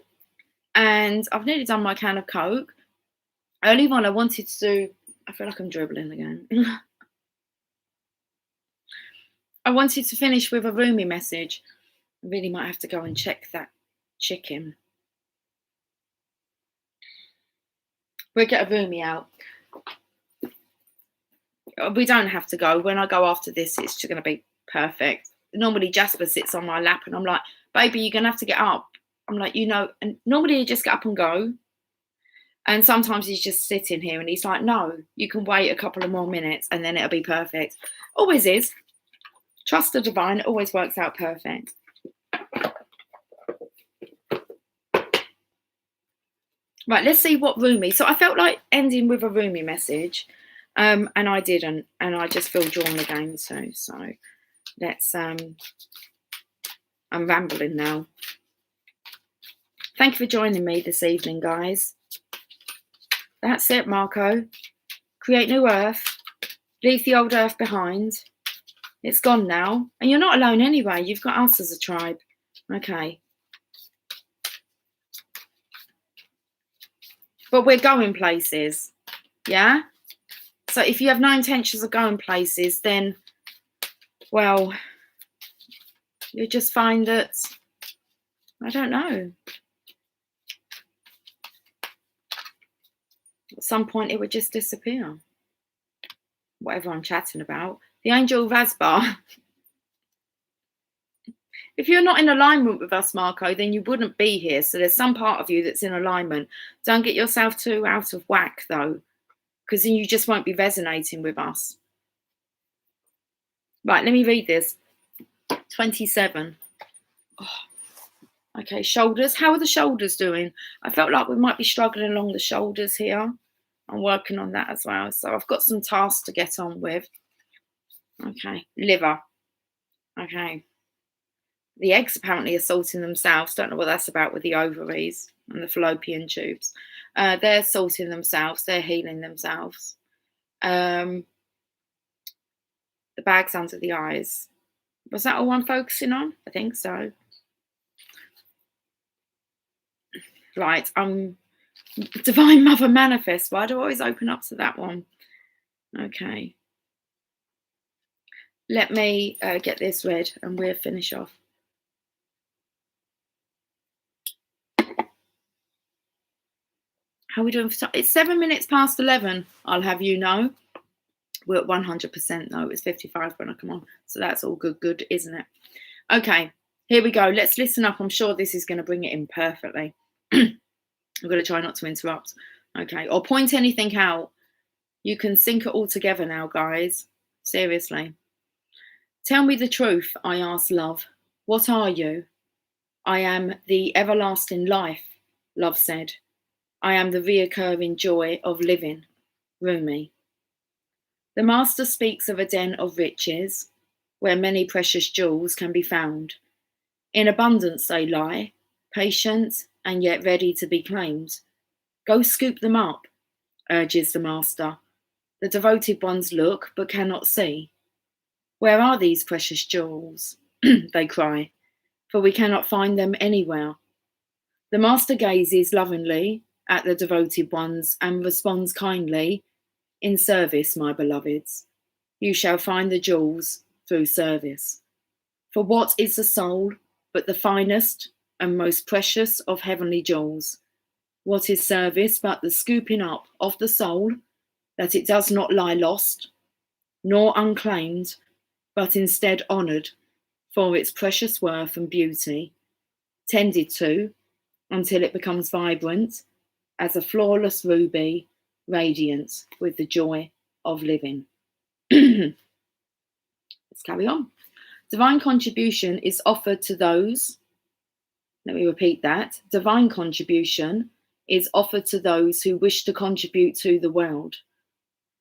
And I've nearly done my can of Coke. Earlier on, I wanted to do, I feel like I'm dribbling again. I wanted to finish with a Rumi message. I really might have to go and check that chicken. We'll get a Rumi out. We don't have to go. When I go after this, it's just going to be perfect. Normally Jasper sits on my lap and I'm like, baby, you're going to have to get up. I'm like, you know, and normally you just get up and go. And sometimes he's just sitting here and he's like, no, you can wait a couple of more minutes and then it'll be perfect. Always is. Trust the divine. It always works out perfect. Right, let's see what Rumi. So I felt like ending with a Rumi message, and I didn't, and I just feel drawn again. So let's. I'm rambling now. Thank you for joining me this evening, guys. That's it, Marco. Create new earth. Leave the old earth behind. It's gone now, and you're not alone anyway. You've got us as a tribe. Okay. But we're going places, yeah? So if you have no intentions of going places, then, well, you just find that, I don't know. At some point, it would just disappear. Whatever I'm chatting about. The angel Rasbar. If you're not in alignment with us, Marco, then you wouldn't be here. So there's some part of you that's in alignment. Don't get yourself too out of whack, though, because then you just won't be resonating with us. Right, let me read this. 27. Oh, okay, shoulders. How are the shoulders doing? I felt like we might be struggling along the shoulders here. I'm working on that as well. So I've got some tasks to get on with. Okay, liver. Okay. The eggs apparently are sorting themselves. Don't know what that's about with the ovaries and the fallopian tubes. They're sorting themselves. They're healing themselves. The bags under the eyes. Was that all I'm focusing on? I think so. Right. Divine Mother Manifest. Why do I always open up to that one? Okay. Let me get this read and we'll finish off. How are we doing? It's 7 minutes past 11. I'll have you know. We're at 100% though. It's 55 when I come on. So that's all good, isn't it? Okay, here we go. Let's listen up. I'm sure this is going to bring it in perfectly. I'm going to try not to interrupt. Okay, or point anything out. You can sync it all together now, guys. Seriously. Tell me the truth, I ask love. What are you? I am the everlasting life, love said. I am the reoccurring joy of living. Rumi. The master speaks of a den of riches, where many precious jewels can be found. In abundance they lie, patient and yet ready to be claimed. Go scoop them up, urges the master. The devoted ones look but cannot see. Where are these precious jewels? They cry, for we cannot find them anywhere. The master gazes lovingly at the devoted ones and responds kindly, in service, my beloveds. You shall find the jewels through service. For what is the soul but the finest and most precious of heavenly jewels? What is service but the scooping up of the soul, that it does not lie lost, nor unclaimed, but instead honoured for its precious worth and beauty, tended to until it becomes vibrant as a flawless ruby, radiant with the joy of living. Let's carry on. Divine contribution is offered to those, let me repeat that, divine contribution is offered to those who wish to contribute to the world.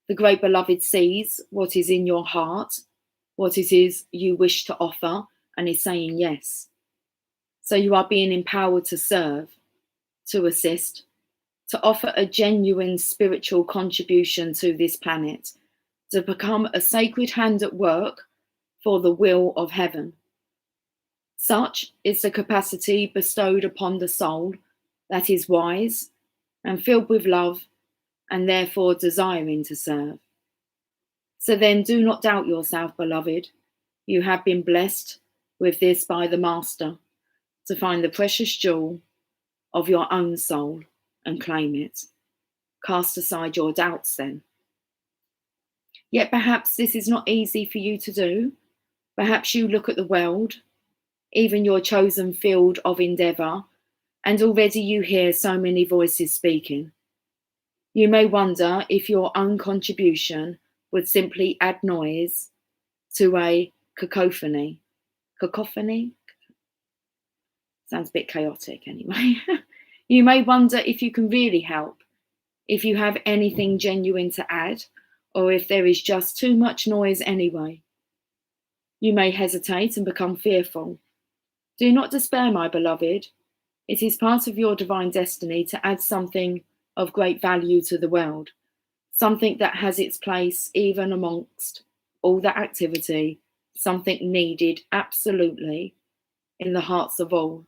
The great beloved sees what is in your heart, what it is you wish to offer, and is saying yes. So you are being empowered to serve, to assist, to offer a genuine spiritual contribution to this planet, to become a sacred hand at work for the will of heaven. Such is the capacity bestowed upon the soul that is wise and filled with love and therefore desiring to serve. So then do not doubt yourself, beloved. You have been blessed with this by the Master, to find the precious jewel of your own soul and claim it. Cast aside your doubts then. Yet perhaps this is not easy for you to do. Perhaps you look at the world, even your chosen field of endeavour, and already you hear so many voices speaking. You may wonder if your own contribution would simply add noise to a cacophony. Cacophony? Sounds a bit chaotic anyway. You may wonder if you can really help, if you have anything genuine to add, or if there is just too much noise anyway. You may hesitate and become fearful. Do not despair, my beloved. It is part of your divine destiny to add something of great value to the world, something that has its place even amongst all that activity, something needed absolutely in the hearts of all.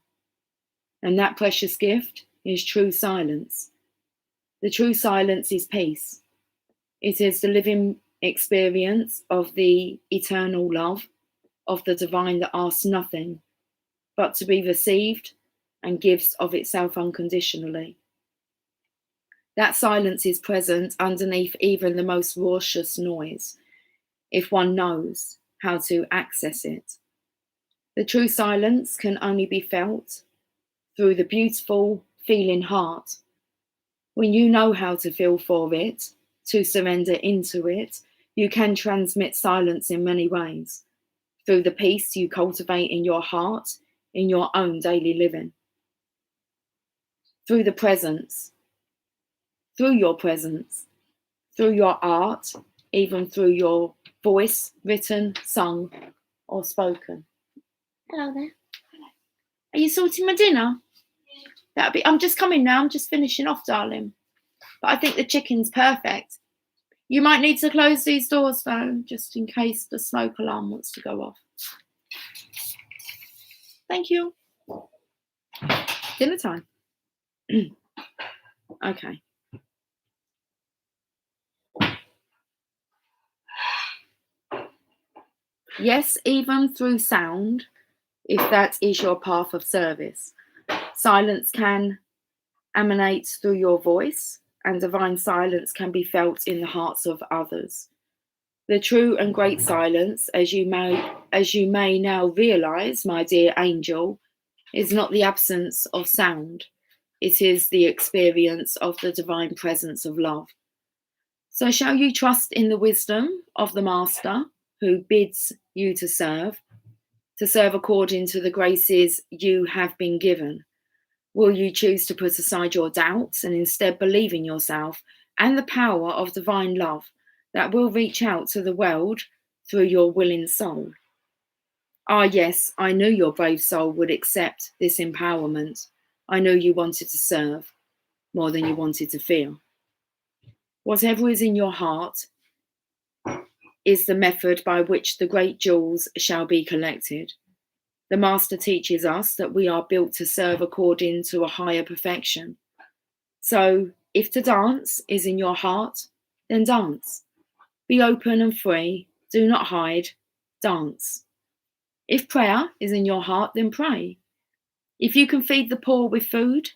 And that precious gift is true silence. The true silence is peace. It is the living experience of the eternal love of the divine that asks nothing but to be received and gives of itself unconditionally. That silence is present underneath even the most raucous noise, if one knows how to access it. The true silence can only be felt through the beautiful feeling heart. When you know how to feel for it, to surrender into it, you can transmit silence in many ways, through the peace you cultivate in your heart, in your own daily living. Through the presence, through your presence, through your art, even through your voice, written, sung, or spoken. Hello there. Hello. Are you sorting my dinner? Yeah. I'm just coming now. I'm just finishing off, darling. But I think the chicken's perfect. You might need to close these doors though, just in case the smoke alarm wants to go off. Thank you. Dinner time. Okay. Yes, even through sound, if that is your path of service. Silence can emanates through your voice, and divine silence can be felt in the hearts of others. The true and great silence, as you may now realize, my dear angel, is not the absence of sound. It is the experience of the divine presence of love. So shall you trust in the wisdom of the Master who bids you to serve according to the graces you have been given? Will you choose to put aside your doubts and instead believe in yourself and the power of divine love that will reach out to the world through your willing soul? Ah, yes, I knew your brave soul would accept this empowerment. I knew you wanted to serve more than you wanted to feel. Whatever is in your heart is the method by which the great jewels shall be collected. The Master teaches us that we are built to serve according to a higher perfection. So, if to dance is in your heart, then dance. Be open and free. Do not hide. Dance. If prayer is in your heart, then pray. If you can feed the poor with food,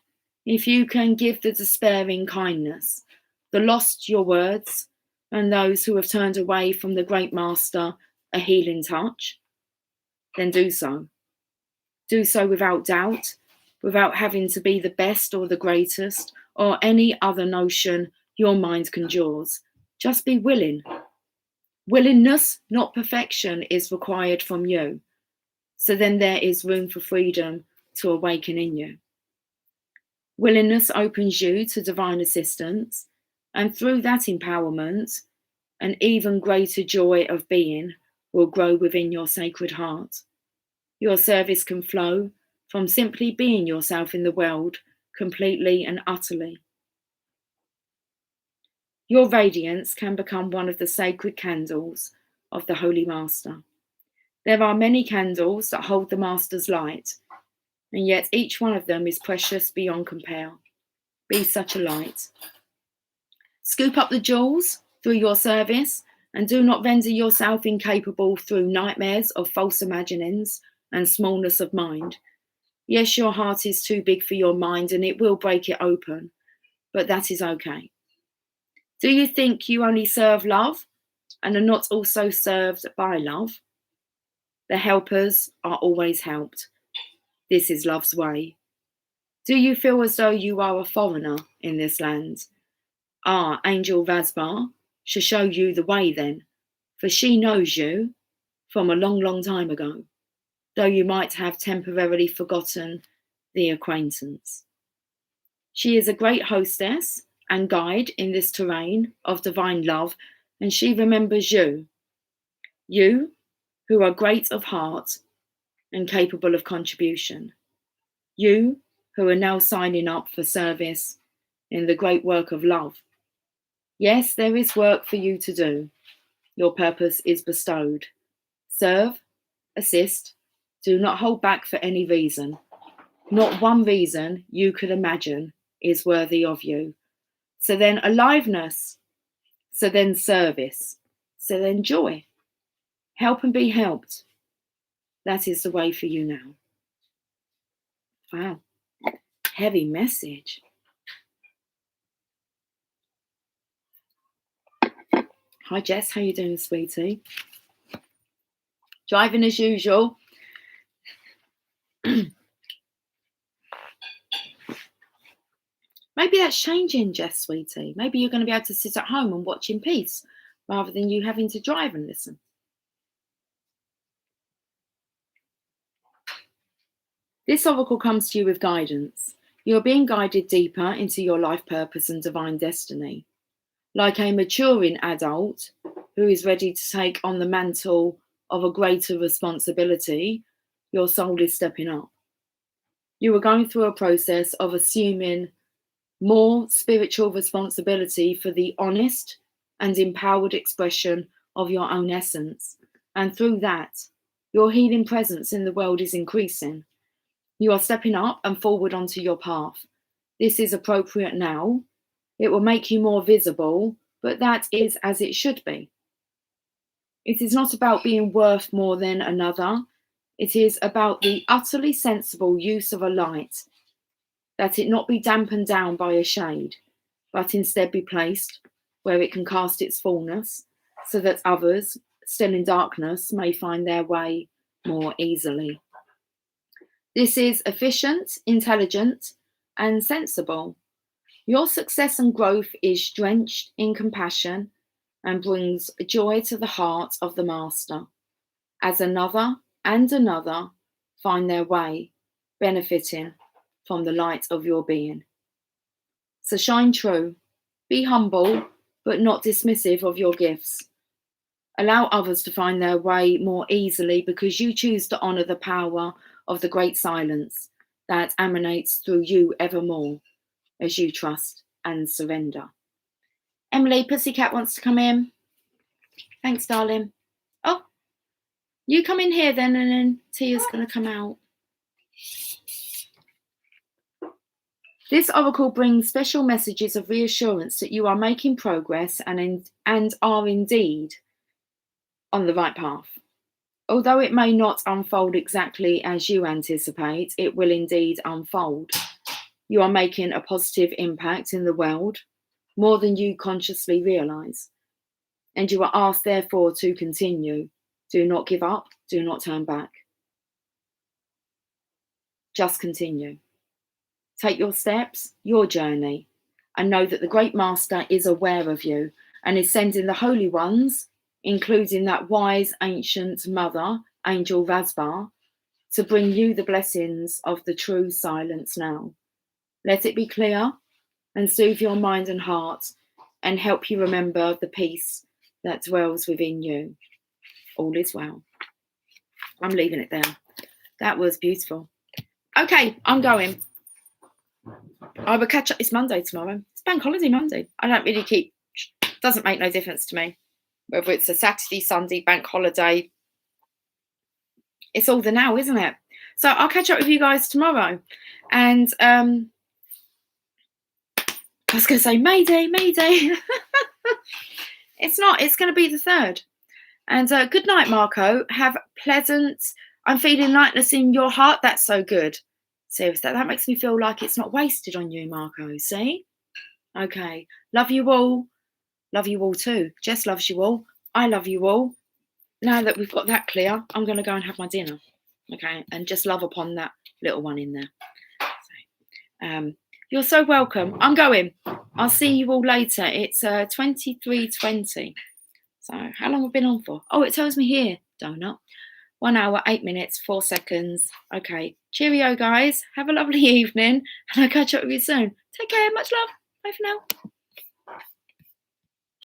if you can give the despairing kindness, the lost your words, and those who have turned away from the great Master a healing touch, then do so. Do so without doubt, without having to be the best or the greatest, or any other notion your mind conjures. Just be willing. Willingness, not perfection, is required from you. So then there is room for freedom to awaken in you. Willingness opens you to divine assistance, and through that empowerment, an even greater joy of being will grow within your sacred heart. Your service can flow from simply being yourself in the world completely and utterly. Your radiance can become one of the sacred candles of the Holy Master. There are many candles that hold the Master's light, and yet each one of them is precious beyond compare. Be such a light. Scoop up the jewels through your service, and do not render yourself incapable through nightmares of false imaginings and smallness of mind. Yes, your heart is too big for your mind, and it will break it open, but that is okay. Do you think you only serve love and are not also served by love? The helpers are always helped. This is love's way. Do you feel as though you are a foreigner in this land? Ah, Angel Vasbar should show you the way then, for she knows you from a long, long time ago, though you might have temporarily forgotten the acquaintance. She is a great hostess and guide in this terrain of divine love, and she remembers you. You, who are great of heart and capable of contribution. You, who are now signing up for service in the great work of love. Yes, there is work for you to do. Your purpose is bestowed. Serve, assist, do not hold back for any reason. Not one reason you could imagine is worthy of you. So then aliveness, so then service, so then joy. Help and be helped. That is the way for you now. Wow, heavy message. Hi Jess, how you doing, sweetie? Driving as usual. Maybe that's changing, Jess, sweetie. Maybe you're going to be able to sit at home and watch in peace rather than you having to drive and listen. This oracle comes to you with guidance. You're being guided deeper into your life purpose and divine destiny. Like a maturing adult who is ready to take on the mantle of a greater responsibility, your soul is stepping up. You are going through a process of assuming more spiritual responsibility for the honest and empowered expression of your own essence. And through that, your healing presence in the world is increasing. You are stepping up and forward onto your path. This is appropriate now. It will make you more visible, but that is as it should be. It is not about being worth more than another. It is about the utterly sensible use of a light that it not be dampened down by a shade, but instead be placed where it can cast its fullness, so that others, still in darkness, may find their way more easily. This is efficient, intelligent, and sensible. Your success and growth is drenched in compassion and brings joy to the heart of the Master, as another and another find their way, benefiting from the light of your being. So shine true, be humble, but not dismissive of your gifts. Allow others to find their way more easily because you choose to honour the power of the great silence that emanates through you evermore as you trust and surrender. Emily, Pussycat wants to come in. Thanks, darling. Oh, you come in here then, and then Tia's going to come out. This oracle brings special messages of reassurance that you are making progress and are indeed on the right path. Although it may not unfold exactly as you anticipate, it will indeed unfold. You are making a positive impact in the world, more than you consciously realise. And you are asked, therefore, to continue. Do not give up. Do not turn back. Just continue. Take your steps, your journey, and know that the Great Master is aware of you and is sending the holy ones, including that wise ancient mother, Angel Rasbar, to bring you the blessings of the true silence now. Let it be clear and soothe your mind and heart and help you remember the peace that dwells within you. All is well. I'm leaving it there. That was beautiful. Okay, I'm going. I will catch up. It's Monday tomorrow. It's Bank Holiday Monday. I don't really keep, doesn't make no difference to me. Whether it's a Saturday, Sunday, Bank Holiday. It's all the now, isn't it? So I'll catch up with you guys tomorrow. And I was going to say Mayday, Mayday. It's not. It's going to be the 3rd. And good night, Marco. Have pleasant. I'm feeling lightness in your heart. That's so good. Seriously, that makes me feel like it's not wasted on you, Marco. See? Okay. Love you all. Love you all too. Jess loves you all. I love you all. Now that we've got that clear, I'm going to go and have my dinner. Okay. And just love upon that little one in there. So, you're so welcome. I'm going. I'll see you all later. It's 23:20. So how long have I been on for? Oh, it tells me here. Donut. 1 hour, 8 minutes, 4 seconds. Okay. Cheerio, guys. Have a lovely evening. And I'll catch up with you soon. Take care. Much love. Bye for now.